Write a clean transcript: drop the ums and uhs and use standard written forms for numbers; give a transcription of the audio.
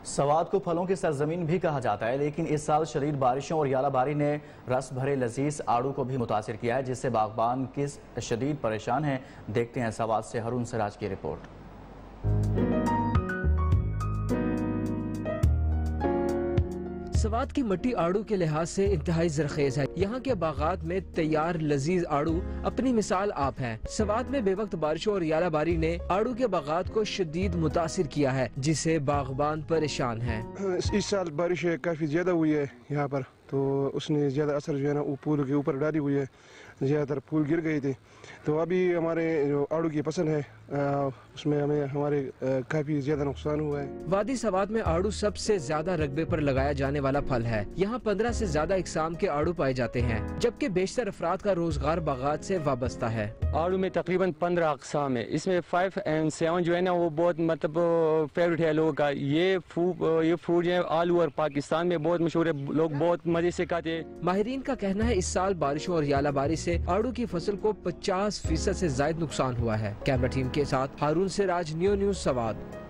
سوات کو پھلوں کی سرزمین بھی کہا جاتا ہے، لیکن اس سال شدید بارشوں اور یالہ باری نے رس بھرے لذیذ آڑو کو بھی متاثر کیا ہے، جس سے باغبان کس شدید پریشان ہیں۔ دیکھتے ہیں سوات سے ہارون سراج کی رپورٹ۔ سوات کی مٹی آڑو کے لحاظ سے انتہائی زرخیز ہے۔ یہاں کے باغات میں تیار لذیذ آڑو اپنی مثال آپ ہے۔ سوات میں بے وقت بارشوں اور یالہ باری نے آڑو کے باغات کو شدید متاثر کیا ہے، جس سے باغبان پریشان ہیں۔ اس سال بارش کافی زیادہ ہوئی ہے یہاں پر، تو اس نے زیادہ اثر جو ہے نا پھول کے اوپر ڈالی ہوئی ہے، زیادہ تر پھول گر گئے تھے۔ تو ابھی ہمارے جو آڑو کی فصل ہے اس میں ہمارے کافی زیادہ نقصان ہوا ہے۔ وادی سوات میں آڑو سب سے زیادہ رقبے پر لگایا جانے والا پھل ہے۔ یہاں 15 سے زیادہ اقسام کے آڑو پائے جاتے ہیں، جبکہ بیشتر افراد کا روزگار باغات سے وابستہ ہے۔ آڑو میں تقریباً 15 اقسام ہے، اس میں 5 and 7 جو ہے نا وہ بہت فیوریٹ ہے لوگوں کا۔ یہ فروٹ جو ہے آل اوور پاکستان میں بہت مشہور ہے، لوگ بہت مزے سے کھاتے ہیں۔ ماہرین کا کہنا ہے اس سال بارشوں اور یالہ باری سے آڑو کی فصل کو 50% سے زائد نقصان ہوا ہے۔ کیمرہ ٹیم کے ساتھ ہارون سراج، نیو نیوز سوات۔